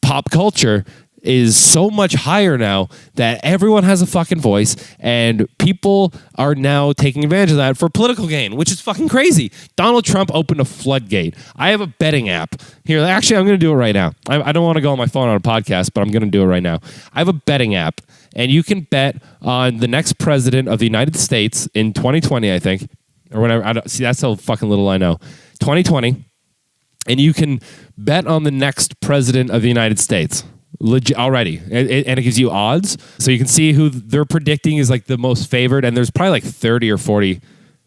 pop culture is so much higher now that everyone has a fucking voice, and people are now taking advantage of that for political gain, which is fucking crazy. Donald Trump opened a floodgate. I have a betting app. Here, actually, I'm going to do it right now. I don't want to go on my phone on a podcast, but I'm going to do it right now. I have a betting app, and you can bet on the next president of the United States in 2020, I think, or whatever. See, that's how fucking little I know. 2020, and you can bet on the next president of the United States. Legit already, and it gives you odds, so you can see who they're predicting is like the most favored. And there's probably like 30 or 40,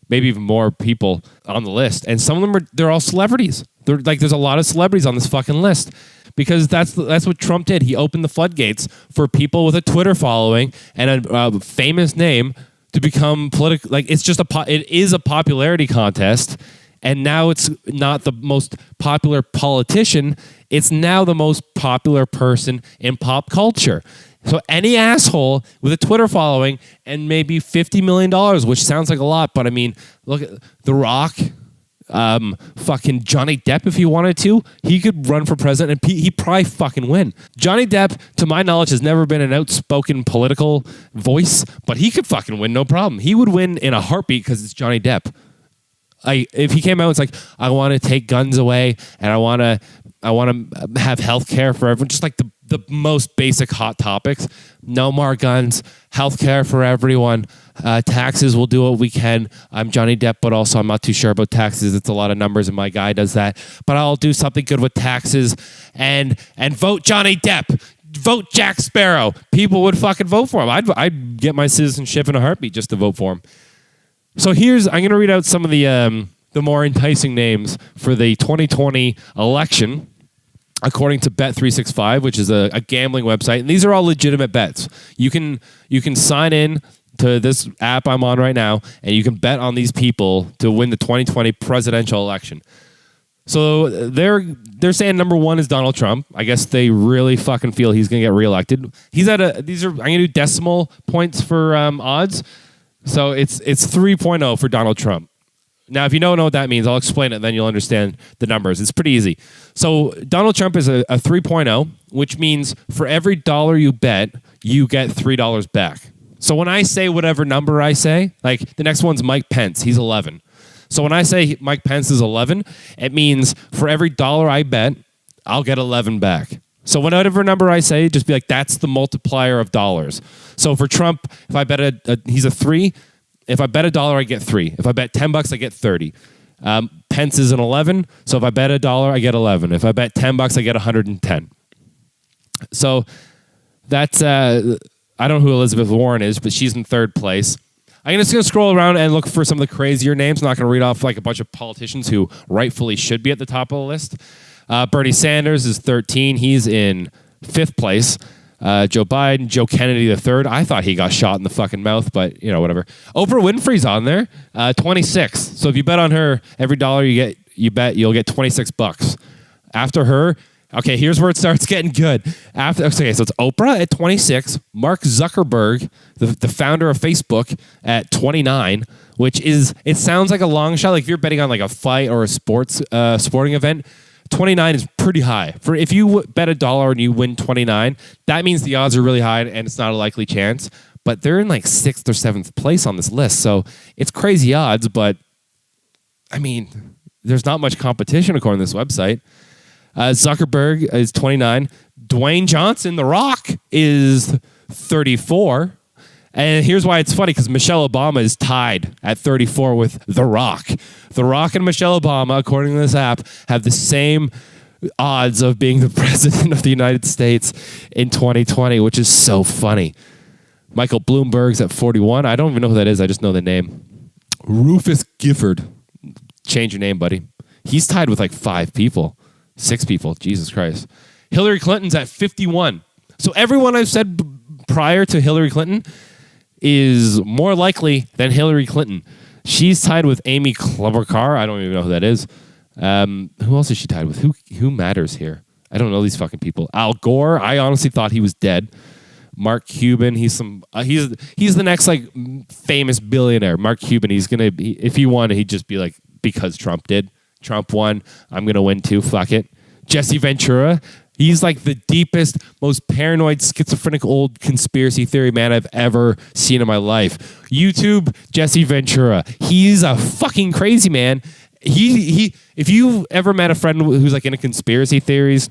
maybe even more people on the list, and some of them they're all celebrities. They're like, there's a lot of celebrities on this fucking list because that's what Trump did. He opened the floodgates for people with a Twitter following and a famous name to become political. Like it's just it is a popularity contest. And now it's not the most popular politician. It's now the most popular person in pop culture. So any asshole with a Twitter following and maybe $50 million, which sounds like a lot, but I mean, look at The Rock, fucking Johnny Depp, if he wanted to, he could run for president and he'd probably fucking win. Johnny Depp, to my knowledge, has never been an outspoken political voice, but he could fucking win, no problem. He would win in a heartbeat because it's Johnny Depp. If he came out, it's like, I want to take guns away, and I want to have health care for everyone, just like the most basic hot topics. No more guns, health care for everyone, taxes, we'll do what we can. I'm Johnny Depp, but also I'm not too sure about taxes. It's a lot of numbers, and my guy does that. But I'll do something good with taxes, and vote Johnny Depp. Vote Jack Sparrow. People would fucking vote for him. I'd get my citizenship in a heartbeat just to vote for him. So I'm going to read out some of the more enticing names for the 2020 election, according to Bet365, which is a gambling website. And these are all legitimate bets. You can sign in to this app I'm on right now, and you can bet on these people to win the 2020 presidential election. So they're saying number one is Donald Trump. I guess they really fucking feel he's going to get reelected. I'm going to do decimal points for odds. So it's 3.0 for Donald Trump. Now, if you don't know what that means, I'll explain it, then you'll understand the numbers. It's pretty easy. So Donald Trump is a 3.0, which means for every dollar you bet, you get $3 back. So when I say whatever number I say, like the next one's Mike Pence, he's 11. So when I say Mike Pence is 11, it means for every dollar I bet, I'll get 11 back. So whatever number I say, just be like, that's the multiplier of dollars. So for Trump, if I bet he's a 3. If I bet $1, I get 3. If I bet $10, I get 30. Pence is an 11. So if I bet $1, I get 11. If I bet $10, I get 110. So that's, I don't know who Elizabeth Warren is, but she's in 3rd place. I'm just going to scroll around and look for some of the crazier names. I'm not going to read off like a bunch of politicians who rightfully should be at the top of the list. Bernie Sanders is 13. He's in 5th place. Joe Biden, Joe Kennedy III. I thought he got shot in the fucking mouth, but whatever. Oprah Winfrey's on there, 26. So if you bet on her, every dollar you bet, you'll get $26. After her, okay, here's where it starts getting good. So it's Oprah at 26, Mark Zuckerberg, the founder of Facebook, at 29, which is, it sounds like a long shot. Like if you're betting on like a fight or a sporting event, 29 is pretty high. For if you bet $1 and you win 29, that means the odds are really high and it's not a likely chance. But they're in like 6th or 7th place on this list, so it's crazy odds. But I mean, there's not much competition according to this website. Zuckerberg is 29. Dwayne Johnson, The Rock, is 34. And here's why it's funny, because Michelle Obama is tied at 34 with The Rock. The Rock and Michelle Obama, according to this app, have the same odds of being the president of the United States in 2020, which is so funny. Michael Bloomberg's at 41. I don't even know who that is. I just know the name. Rufus Gifford. Change your name, buddy. He's tied with like 5 people. 6 people. Jesus Christ. Hillary Clinton's at 51. So everyone I've said prior to Hillary Clinton is more likely than Hillary Clinton. She's tied with Amy Klobuchar. I don't even know who that is. Who else is she tied with? Who matters here? I don't know these fucking people. Al Gore. I honestly thought he was dead. Mark Cuban. He's the next like famous billionaire. Mark Cuban. If he won, he'd just be like, because Trump did. Trump won. I'm gonna win too. Fuck it. Jesse Ventura. He's like the deepest, most paranoid, schizophrenic old conspiracy theory man I've ever seen in my life. YouTube, Jesse Ventura. He's a fucking crazy man. If you ever met a friend who's like into conspiracy theories,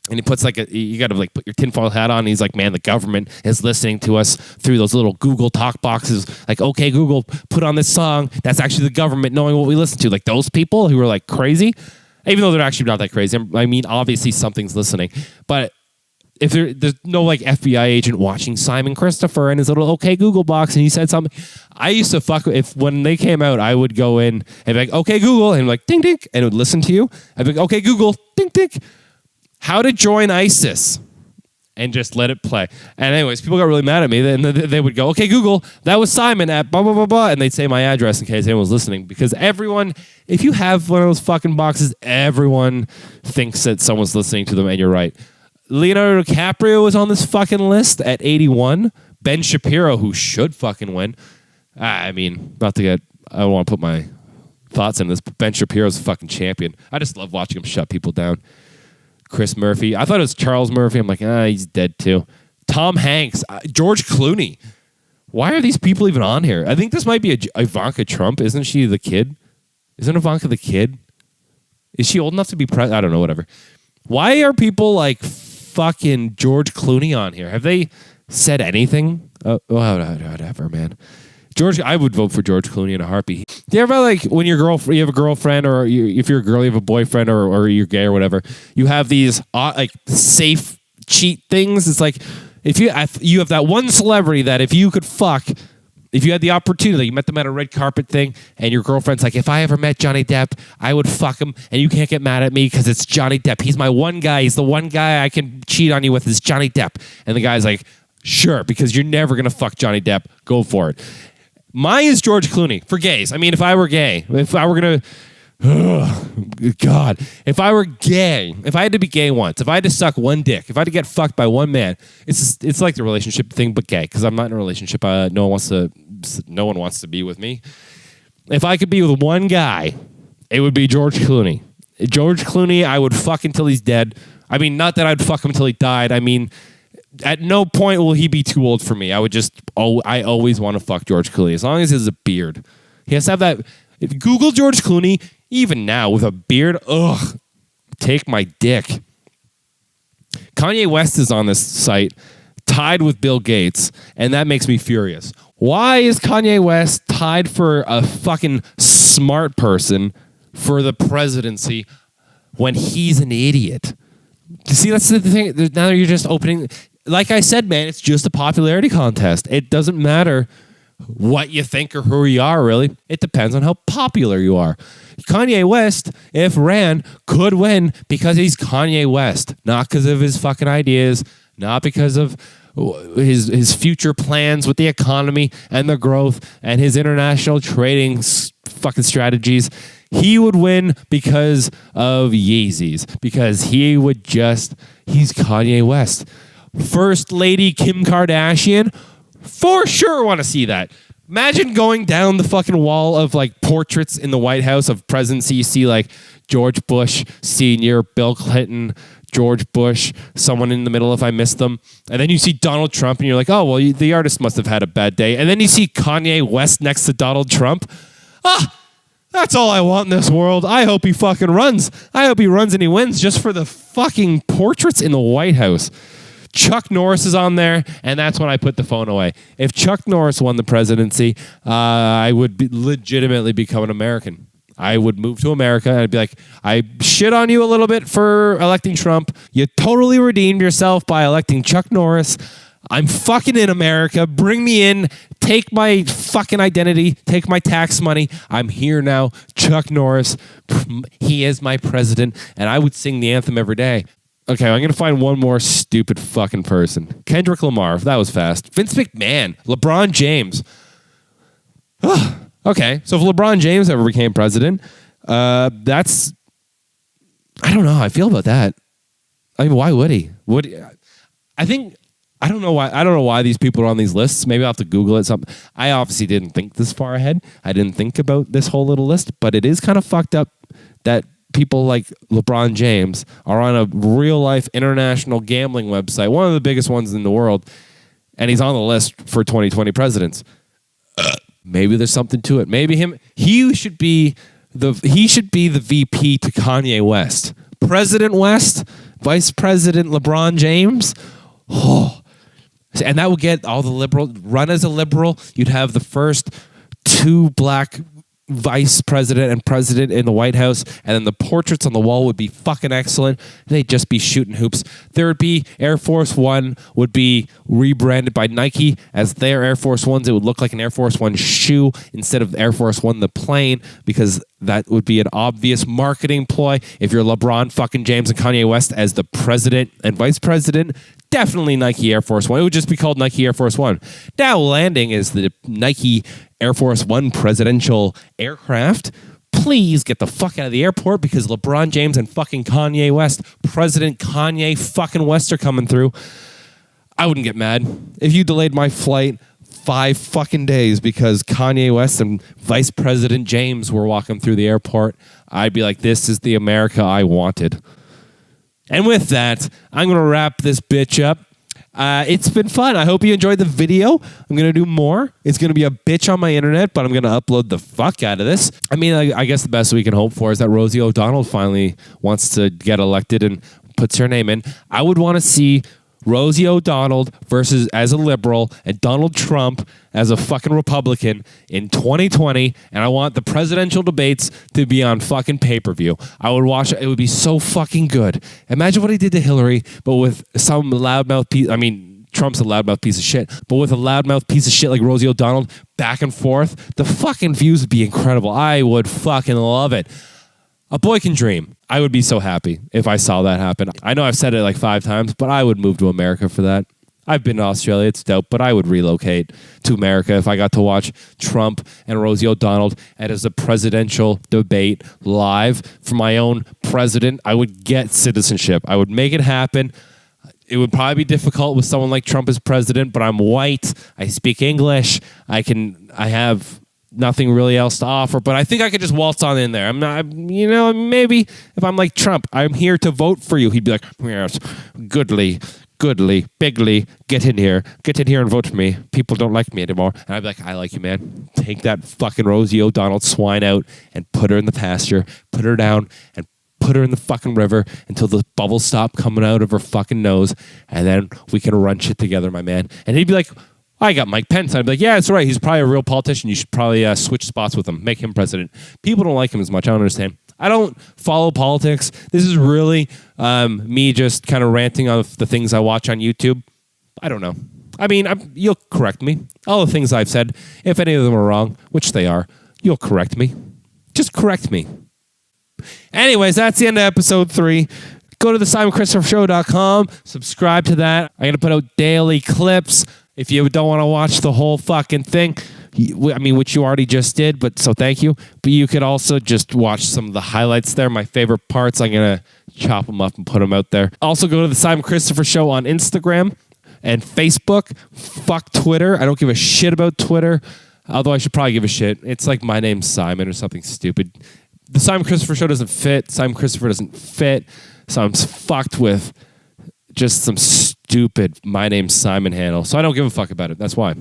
and he puts you got to like put your tinfoil hat on. And he's like, man, the government is listening to us through those little Google talk boxes. Like, okay, Google, put on this song. That's actually the government knowing what we listen to. Like those people who are like crazy. Even though they're actually not that crazy. I mean, obviously something's listening. But if there's no like FBI agent watching Simon Christopher and his little okay Google box and he said something, I used to when they came out, I would go in and be like, okay Google, and like ding ding, and it would listen to you. I'd be like, okay Google, ding ding, how to join ISIS, and just let it play. And anyways, people got really mad at me. Then they would go, okay, Google, that was Simon at blah, blah, blah, blah. And they'd say my address in case anyone was listening. Because everyone, if you have one of those fucking boxes, everyone thinks that someone's listening to them, and you're right. Leonardo DiCaprio was on this fucking list at 81. Ben Shapiro, who should fucking win. I mean, I don't want to put my thoughts in this, but Ben Shapiro's a fucking champion. I just love watching him shut people down. Chris Murphy. I thought it was Charles Murphy. I'm like, he's dead too. Tom Hanks. George Clooney. Why are these people even on here? I think this might be Ivanka Trump. Isn't she the kid? Isn't Ivanka the kid? Is she old enough to be president? I don't know, whatever. Why are people like fucking George Clooney on here? Have they said anything? Whatever, man. I would vote for George Clooney in a heartbeat. Do you ever like when you have a girlfriend, or if you're a girl, you have a boyfriend, or you're gay or whatever, you have these like safe cheat things? It's like if you have that one celebrity that if you could fuck, if you had the opportunity, you met them at a red carpet thing, and your girlfriend's like, if I ever met Johnny Depp, I would fuck him, and you can't get mad at me because it's Johnny Depp. He's my one guy. He's the one guy I can cheat on you with is Johnny Depp. And the guy's like, sure, because you're never going to fuck Johnny Depp. Go for it. Mine is George Clooney for gays. I mean, if I were gay, if I were going to, God, if I were gay, if I had to be gay once, if I had to suck one dick, if I had to get fucked by one man, it's like the relationship thing, but gay, because I'm not in a relationship. No one wants to be with me. If I could be with one guy, it would be George Clooney. George Clooney, I would fuck until he's dead. I mean, not that I'd fuck him until he died. I mean, at no point will he be too old for me. I always want to fuck George Clooney. As long as he has a beard. He has to have that. If you Google George Clooney, even now with a beard, take my dick. Kanye West is on this site, tied with Bill Gates, and that makes me furious. Why is Kanye West tied for a fucking smart person for the presidency when he's an idiot? You see, that's the thing. Now you're just opening... Like I said, man, it's just a popularity contest. It doesn't matter what you think or who you are, really. It depends on how popular you are. Kanye West, if ran, could win because he's Kanye West, not because of his fucking ideas, not because of his future plans with the economy and the growth and his international trading fucking strategies. He would win because of Yeezys, because he's Kanye West. First Lady Kim Kardashian, for sure want to see that. Imagine going down the fucking wall of like portraits in the White House of presidents. You see like George Bush Sr., Bill Clinton, George Bush, someone in the middle if I missed them. And then you see Donald Trump and you're like, oh, well, the artist must have had a bad day. And then you see Kanye West next to Donald Trump. That's all I want in this world. I hope he fucking runs. I hope he runs and he wins just for the fucking portraits in the White House. Chuck Norris is on there, and that's when I put the phone away. If Chuck Norris won the presidency, I would legitimately become an American. I would move to America, and I'd be like, I shit on you a little bit for electing Trump. You totally redeemed yourself by electing Chuck Norris. I'm fucking in America. Bring me in. Take my fucking identity. Take my tax money. I'm here now. Chuck Norris. He is my president, and I would sing the anthem every day. Okay, I'm going to find one more stupid fucking person. Kendrick Lamar. That was fast. Vince McMahon. LeBron James. Okay, so if LeBron James ever became president, that's... I don't know how I feel about that. I mean, why would he? I don't know why these people are on these lists. Maybe I'll have to Google it. Something. I obviously didn't think this far ahead. I didn't think about this whole little list, but it is kind of fucked up that people like LeBron James are on a real-life international gambling website, one of the biggest ones in the world, and he's on the list for 2020 presidents. Maybe there's something to it. Maybe he should be the VP to Kanye West. President West, Vice President LeBron James. Oh. And that would get all the liberal, run as a liberal. You'd have the first two black vice president and president in the White House, and then the portraits on the wall would be fucking excellent. They'd just be shooting hoops. There would be Air Force One would be rebranded by Nike as their Air Force Ones. It would look like an Air Force One shoe instead of Air Force One the plane, because that would be an obvious marketing ploy. If you're LeBron fucking James and Kanye West as the president and vice president, definitely Nike Air Force One. It would just be called Nike Air Force One. Now landing is the Nike Air Force One presidential aircraft. Please get the fuck out of the airport, because LeBron James and fucking Kanye West, President Kanye fucking West, are coming through. I wouldn't get mad if you delayed my flight 5 fucking days because Kanye West and Vice President James were walking through the airport. I'd be like, this is the America I wanted. And with that, I'm going to wrap this bitch up. It's been fun. I hope you enjoyed the video. I'm going to do more. It's going to be a bitch on my internet, but I'm going to upload the fuck out of this. I mean, I guess the best we can hope for is that Rosie O'Donnell finally wants to get elected and puts her name in. I would want to see Rosie O'Donnell versus as a liberal and Donald Trump as a fucking Republican in 2020, and I want the presidential debates to be on fucking pay-per-view. I would watch it. It would be so fucking good. Imagine what he did to Hillary, but with some loudmouth piece. I mean, Trump's a loudmouth piece of shit, but with a loudmouth piece of shit like Rosie O'Donnell back and forth, the fucking views would be incredible. I would fucking love it. A boy can dream. I would be so happy if I saw that happen. I know I've said it like 5 times, but I would move to America for that. I've been to Australia. It's dope, but I would relocate to America if I got to watch Trump and Rosie O'Donnell and as a presidential debate live for my own president. I would get citizenship. I would make it happen. It would probably be difficult with someone like Trump as president, but I'm white. I speak English. I have nothing really else to offer, but I think I could just waltz on in there. I'm not, maybe if I'm like Trump, I'm here to vote for you. He'd be like, yes, goodly, bigly, get in here and vote for me. People don't like me anymore. And I'd be like, I like you, man. Take that fucking Rosie O'Donnell swine out and put her in the pasture, put her down and put her in the fucking river until the bubbles stop coming out of her fucking nose, and then we can run shit together, my man. And he'd be like, I got Mike Pence. And I'd be like, yeah, that's right. He's probably a real politician. You should probably switch spots with him. Make him president. People don't like him as much. I don't understand. I don't follow politics. This is really me just kind of ranting on the things I watch on YouTube. I don't know. I mean, you'll correct me. All the things I've said, if any of them are wrong, which they are, you'll correct me. Just correct me. Anyways, that's the end of episode 3. Go to the simonchristophertv.com. Subscribe to that. I'm going to put out daily clips. If you don't want to watch the whole fucking thing, I mean, which you already just did, but so thank you. But you could also just watch some of the highlights there. My favorite parts, I'm going to chop them up and put them out there. Also, go to the Simon Christopher Show on Instagram and Facebook. Fuck Twitter. I don't give a shit about Twitter, although I should probably give a shit. It's like my name's Simon or something stupid. The Simon Christopher Show doesn't fit. Simon Christopher doesn't fit. So I'm fucked with just some stupid my name's Simon handle. So I don't give a fuck about it. That's why.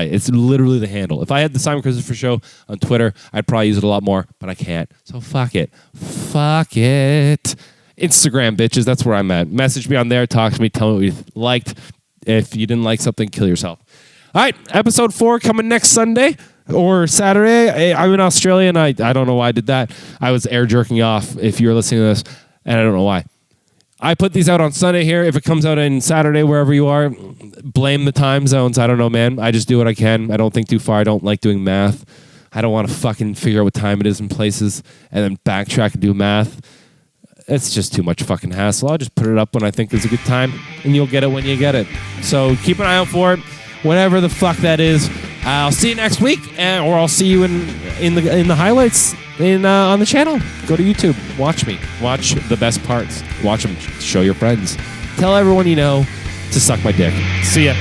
It's literally the handle. If I had the Simon Christopher Show on Twitter, I'd probably use it a lot more, but I can't. So fuck it. Fuck it. Instagram, bitches. That's where I'm at. Message me on there. Talk to me. Tell me what you liked. If you didn't like something, kill yourself. All right. Episode 4 coming next Sunday or Saturday. I'm in Australia, and I don't know why I did that. I was air jerking off if you're listening to this, and I don't know why. I put these out on Sunday here. If it comes out on Saturday, wherever you are, blame the time zones. I don't know, man. I just do what I can. I don't think too far. I don't like doing math. I don't want to fucking figure out what time it is in places and then backtrack and do math. It's just too much fucking hassle. I'll just put it up when I think is a good time, and you'll get it when you get it. So keep an eye out for it, whatever the fuck that is. I'll see you next week, or I'll see you in the highlights on the channel. Go to YouTube. Watch me. Watch the best parts. Watch them. Show your friends. Tell everyone you know to suck my dick. See ya.